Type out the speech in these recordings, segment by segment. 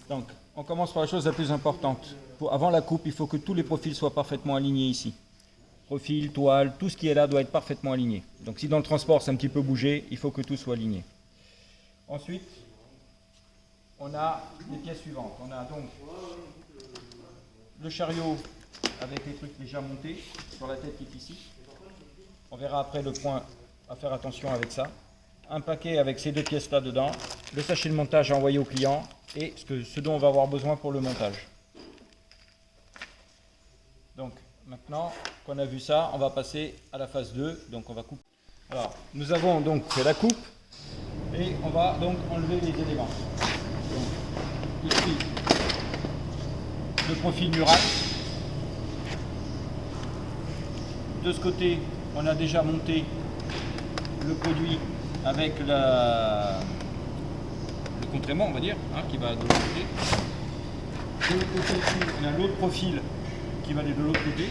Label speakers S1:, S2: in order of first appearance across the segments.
S1: Donc, on commence par la chose la plus importante. Avant la coupe, il faut que tous les profils soient parfaitement alignés ici. Profil, toile, tout ce qui est là doit être parfaitement aligné. Donc si dans le transport c'est un petit peu bougé, il faut que tout soit aligné. Ensuite, on a les pièces suivantes. On a donc le chariot avec les trucs déjà montés sur la tête qui est ici. On verra après le point à faire attention avec ça. Un paquet avec ces deux pièces là dedans, le sachet de montage à envoyer au client et ce dont on va avoir besoin pour le montage. Donc maintenant qu'on a vu ça, on va passer à la phase 2, donc on va couper. Alors nous avons donc fait la coupe et on va donc enlever les éléments. Donc ici le profil mural. De ce côté on a déjà monté le produit avec le contrément, on va dire, hein, qui va de l'autre côté. De l'autre côté ici, on a l'autre profil qui va aller de l'autre côté.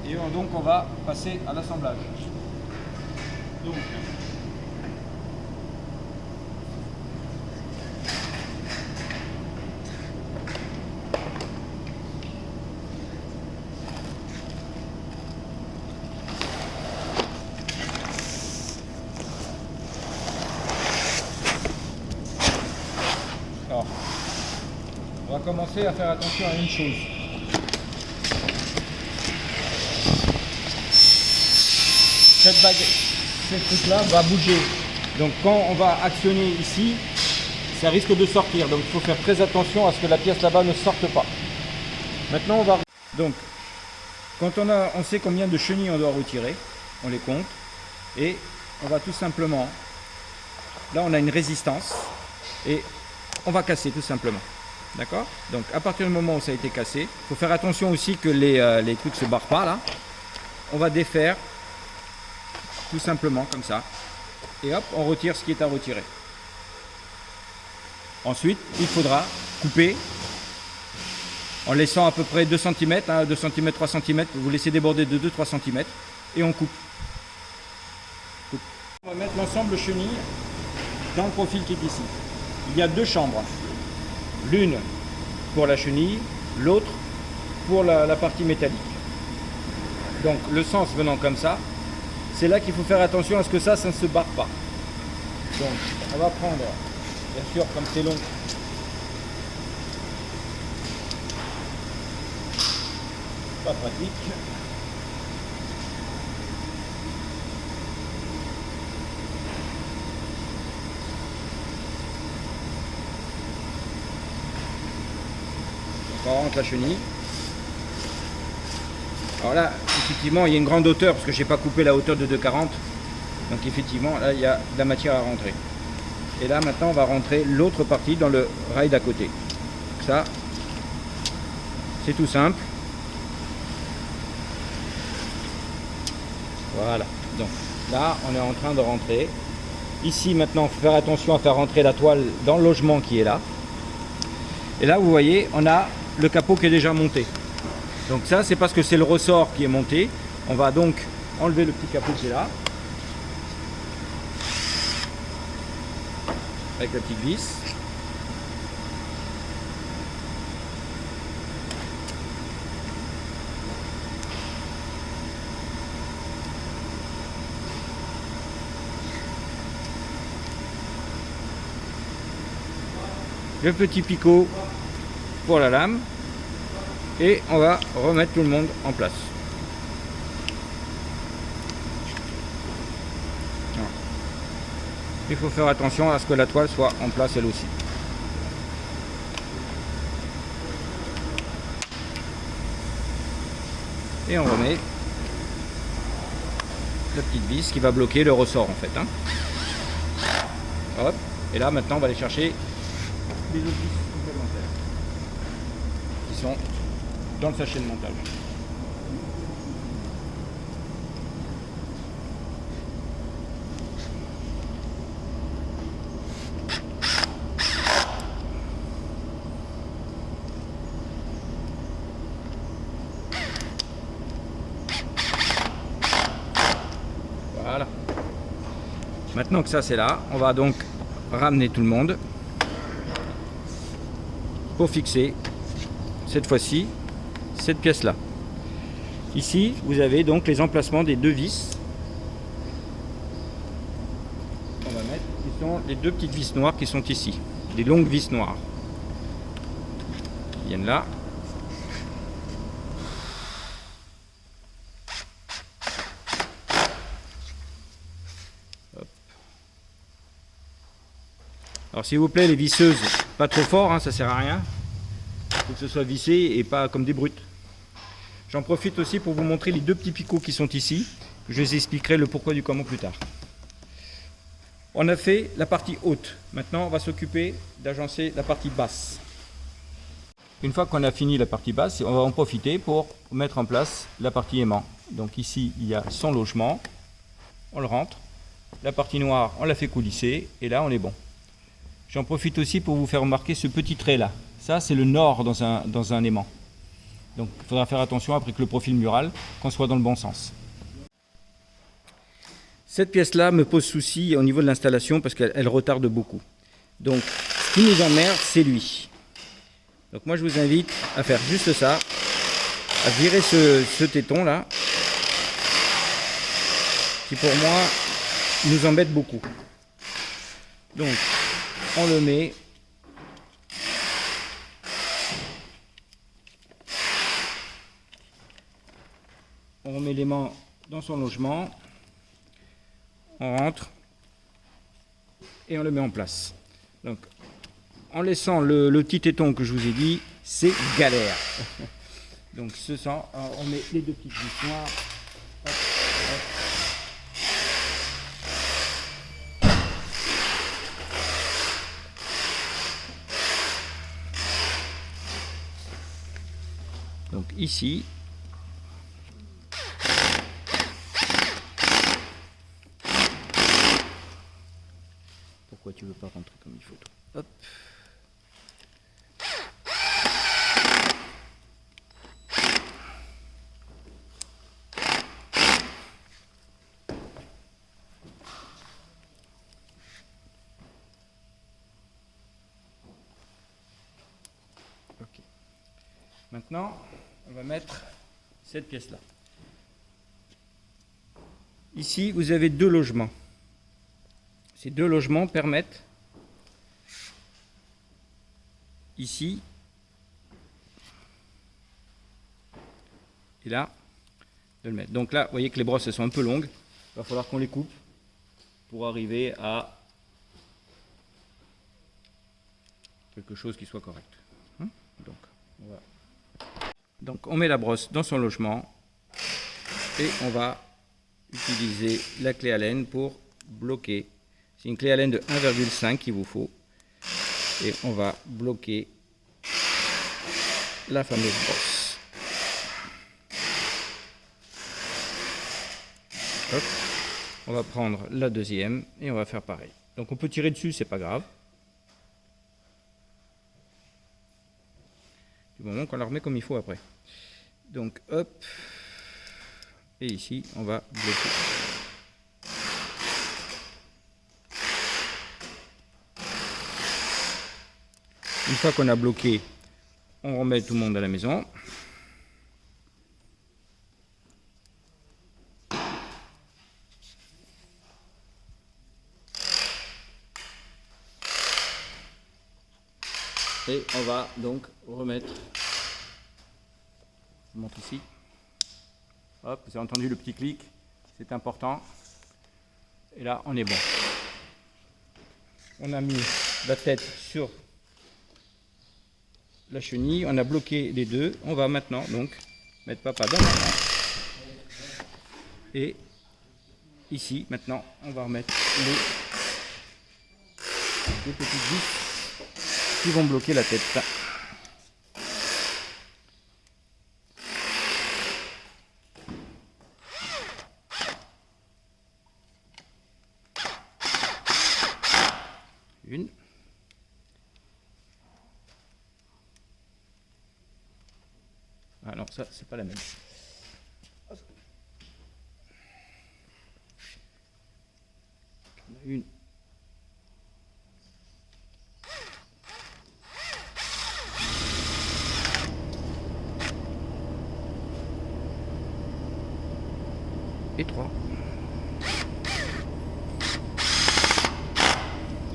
S1: Et donc on va passer à l'assemblage. Donc, on va commencer à faire attention à une chose. Cette bague, ce truc-là va bouger. Donc quand on va actionner ici, ça risque de sortir. Donc il faut faire très attention à ce que la pièce là-bas ne sorte pas. Maintenant on va... Donc quand on sait combien de chenilles on doit retirer, on les compte. Et on va tout simplement... Là on a une résistance. Et on va casser tout simplement. D'accord? Donc à partir du moment où ça a été cassé, il faut faire attention aussi que les trucs ne se barrent pas là. On va défaire tout simplement comme ça. Et hop, on retire ce qui est à retirer. Ensuite, il faudra couper en laissant à peu près 2 cm, 2 cm, 3 cm. Vous laissez déborder de 2-3 cm et on coupe. On va mettre l'ensemble chenille dans le profil qui est ici. Il y a 2 chambres. L'une pour la chenille, l'autre pour la partie métallique. Donc le sens venant comme ça, c'est là qu'il faut faire attention à ce que ça ne se barre pas. Donc on va prendre, bien sûr comme c'est long, pas pratique. On rentre la chenille. Alors là, effectivement, il y a une grande hauteur parce que je n'ai pas coupé la hauteur de 2,40. Donc effectivement, là, il y a de la matière à rentrer. Et là, maintenant, on va rentrer l'autre partie dans le rail d'à côté. Donc ça, c'est tout simple. Voilà. Donc là, on est en train de rentrer. Ici, maintenant, il faut faire attention à faire rentrer la toile dans le logement qui est là. Et là, vous voyez, on a le capot qui est déjà monté. Donc ça, c'est parce que c'est le ressort qui est monté. On va donc enlever le petit capot qui est là. Avec la petite vis. Le petit picot pour la lame. Et on va remettre tout le monde en place. Il faut faire attention à ce que la toile soit en place elle aussi. Et on remet la petite vis qui va bloquer le ressort en fait. Hein. Hop. Et là maintenant on va aller chercher les autres vis complémentaires qui sont dans le sachet de montage. Voilà. Maintenant que ça c'est là, on va donc ramener tout le monde. pour fixer cette fois-ci cette pièce-là. Ici, vous avez donc les emplacements des deux vis. On va mettre, qui sont les deux petites vis noires qui sont ici, des longues vis noires. Ils viennent là. Hop. Alors s'il vous plaît, les visseuses, pas trop fort, hein, ça sert à rien. Il faut que ce soit vissé et pas comme des brutes. J'en profite aussi pour vous montrer les deux petits picots qui sont ici. Je vous expliquerai le pourquoi du comment plus tard. On a fait la partie haute. Maintenant, on va s'occuper d'agencer la partie basse. Une fois qu'on a fini la partie basse, on va en profiter pour mettre en place la partie aimant. Donc ici, il y a son logement. On le rentre. La partie noire, on la fait coulisser. Et là, on est bon. J'en profite aussi pour vous faire remarquer ce petit trait là. Ça, c'est le nord dans un aimant. Donc il faudra faire attention après que le profil mural, qu'on soit dans le bon sens. Cette pièce-là me pose souci au niveau de l'installation parce qu'elle retarde beaucoup. Donc ce qui nous emmerde, c'est lui. Donc moi je vous invite à faire juste ça, à virer ce téton-là, qui pour moi nous embête beaucoup. Donc on le met. On remet l'aimant dans son logement, on rentre et on le met en place. Donc, en laissant le petit téton que je vous ai dit, c'est galère. Donc, ce sent, on met les deux petites vis noires. Hop, hop. Donc, ici. Pourquoi tu veux pas rentrer comme il faut toi? Hop. Ok. Maintenant, on va mettre cette pièce-là. Ici, vous avez deux logements. Ces deux logements permettent, ici et là, de le mettre. Donc là, vous voyez que les brosses elles sont un peu longues. Il va falloir qu'on les coupe pour arriver à quelque chose qui soit correct. Donc on met la brosse dans son logement et on va utiliser la clé Allen pour bloquer. C'est une clé Allen de 1,5 qu'il vous faut. Et on va bloquer la fameuse brosse. Hop. On va prendre la deuxième et on va faire pareil. Donc on peut tirer dessus, c'est pas grave. Du moment qu'on la remet comme il faut après. Donc hop. Et ici, on va bloquer. Une fois qu'on a bloqué, on remet tout le monde à la maison. Et on va donc remettre, je montre ici, hop, vous avez entendu le petit clic, c'est important. Et là, on est bon. On a mis la tête sur la chenille, on a bloqué les deux. On va maintenant donc mettre papa dans la main. Et ici, maintenant, on va remettre les petites vis qui vont bloquer la tête. Une. Ah non, ça, c'est pas la même. Une. et 3.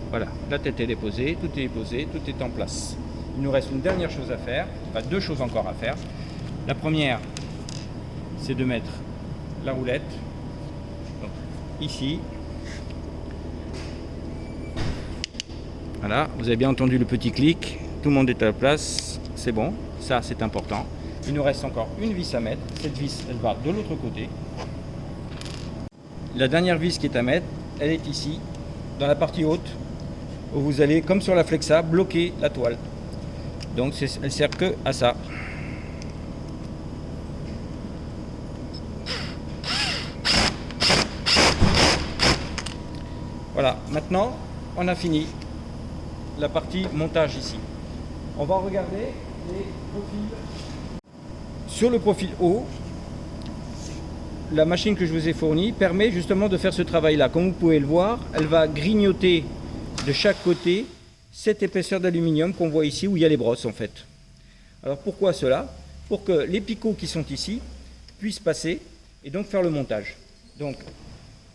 S1: Voilà, la tête est déposée, tout est en place. Il nous reste une dernière chose à faire, enfin 2 choses encore à faire. La première, c'est de mettre la roulette, donc, ici. Voilà, vous avez bien entendu le petit clic, tout le monde est à la place, c'est bon, ça c'est important. Il nous reste encore une vis à mettre, cette vis elle va de l'autre côté. La dernière vis qui est à mettre, elle est ici, dans la partie haute, où vous allez, comme sur la Flexa, bloquer la toile. Donc elle ne sert que à ça. Voilà, maintenant on a fini la partie montage ici. On va regarder les profils. Sur le profil haut, la machine que je vous ai fournie permet justement de faire ce travail-là. Comme vous pouvez le voir, elle va grignoter de chaque côté cette épaisseur d'aluminium qu'on voit ici où il y a les brosses en fait. Alors pourquoi cela? Pour que les picots qui sont ici puissent passer et donc faire le montage. Donc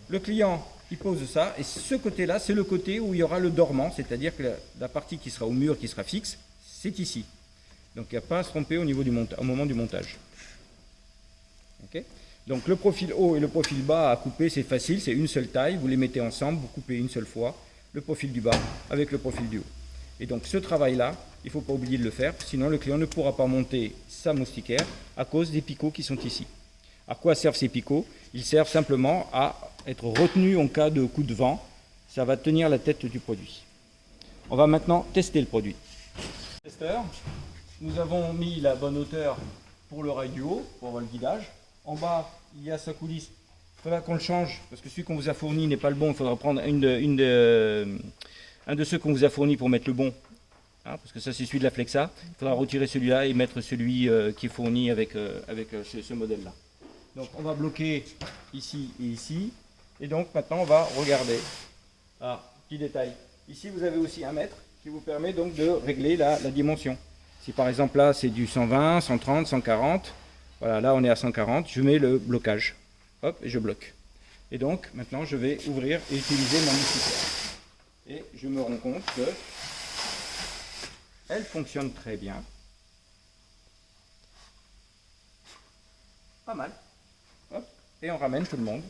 S1: le client il pose ça et ce côté-là c'est le côté où il y aura le dormant, c'est-à-dire que la partie qui sera au mur, qui sera fixe, c'est ici. Donc il n'y a pas à se tromper au niveau du au moment du montage. Okay. Donc le profil haut et le profil bas à couper c'est facile, c'est une seule taille, vous les mettez ensemble, vous coupez une seule fois le profil du bas avec le profil du haut. Et donc ce travail-là, il ne faut pas oublier de le faire, sinon le client ne pourra pas monter sa moustiquaire à cause des picots qui sont ici. À quoi servent ces picots? Ils servent simplement à être retenus en cas de coup de vent. Ça va tenir la tête du produit. On va maintenant tester le produit. Testeur, nous avons mis la bonne hauteur pour le rail du haut, pour avoir le guidage. En bas, il y a sa coulisse. Il faudra qu'on le change, parce que celui qu'on vous a fourni n'est pas le bon. Il faudra prendre un de ceux qu'on vous a fourni pour mettre le bon. Hein, parce que ça, c'est celui de la Flexa. Il faudra retirer celui-là et mettre celui qui est fourni avec ce modèle-là. Donc, on va bloquer ici et ici. Et donc, maintenant, on va regarder. Ah, petit détail. Ici, vous avez aussi un mètre qui vous permet donc de régler la dimension. Si par exemple, là, c'est du 120, 130, 140. Voilà, là, on est à 140. Je mets le blocage. Hop, et je bloque. Et donc, maintenant, je vais ouvrir et utiliser ma moustiquaire. Et je me rends compte que elle fonctionne très bien. Pas mal. Hop, et on ramène tout le monde.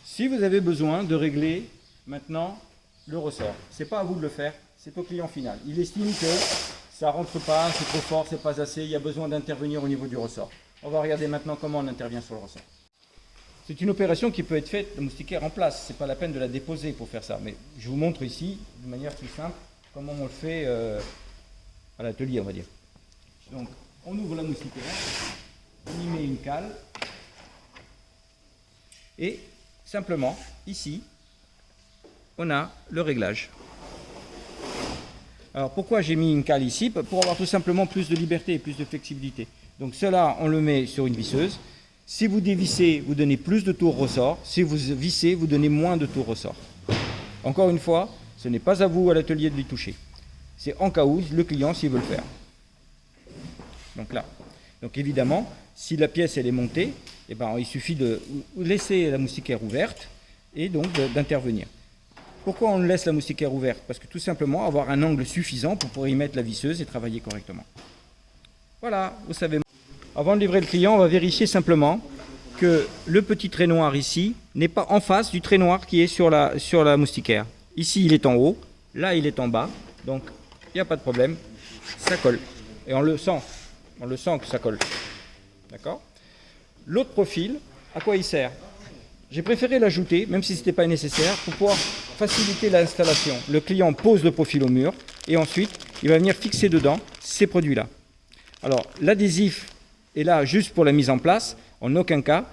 S1: Si vous avez besoin de régler maintenant le ressort, c'est pas à vous de le faire, c'est au client final. Il estime que ça rentre pas, c'est trop fort, c'est pas assez, il y a besoin d'intervenir au niveau du ressort. On va regarder maintenant comment on intervient sur le ressort. C'est une opération qui peut être faite de moustiquaire en place, c'est pas la peine de la déposer pour faire ça, mais je vous montre ici, de manière plus simple, comment on le fait à l'atelier, on va dire. Donc, on ouvre la moustiquaire, on y met une cale, et simplement, ici, on a le réglage. Alors pourquoi j'ai mis une cale ici? Pour avoir tout simplement plus de liberté et plus de flexibilité. Donc cela, on le met sur une visseuse. Si vous dévissez, vous donnez plus de tours ressort. Si vous vissez, vous donnez moins de tours ressort. Encore une fois, ce n'est pas à vous à l'atelier de les toucher. C'est en cas où le client s'il veut le faire. Donc là. Donc évidemment, si la pièce elle est montée, eh ben, il suffit de laisser la moustiquaire ouverte et donc d'intervenir. Pourquoi on laisse la moustiquaire ouverte? Parce que tout simplement avoir un angle suffisant pour pouvoir y mettre la visseuse et travailler correctement. Voilà, vous savez. Avant de livrer le client, on va vérifier simplement que le petit trait noir ici n'est pas en face du trait noir qui est sur la moustiquaire. Ici, il est en haut, là, il est en bas. Donc, il n'y a pas de problème, ça colle. Et on le sent que ça colle. D'accord? L'autre profil, à quoi il sert? J'ai préféré l'ajouter, même si ce n'était pas nécessaire, pour pouvoir faciliter l'installation. Le client pose le profil au mur et ensuite, il va venir fixer dedans ces produits-là. Alors, l'adhésif est là juste pour la mise en place. En aucun cas,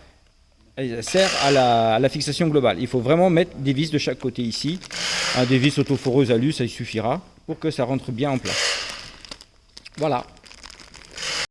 S1: il sert à la fixation globale. Il faut vraiment mettre des vis de chaque côté ici. Des vis autoforeuses alu, ça suffira pour que ça rentre bien en place. Voilà.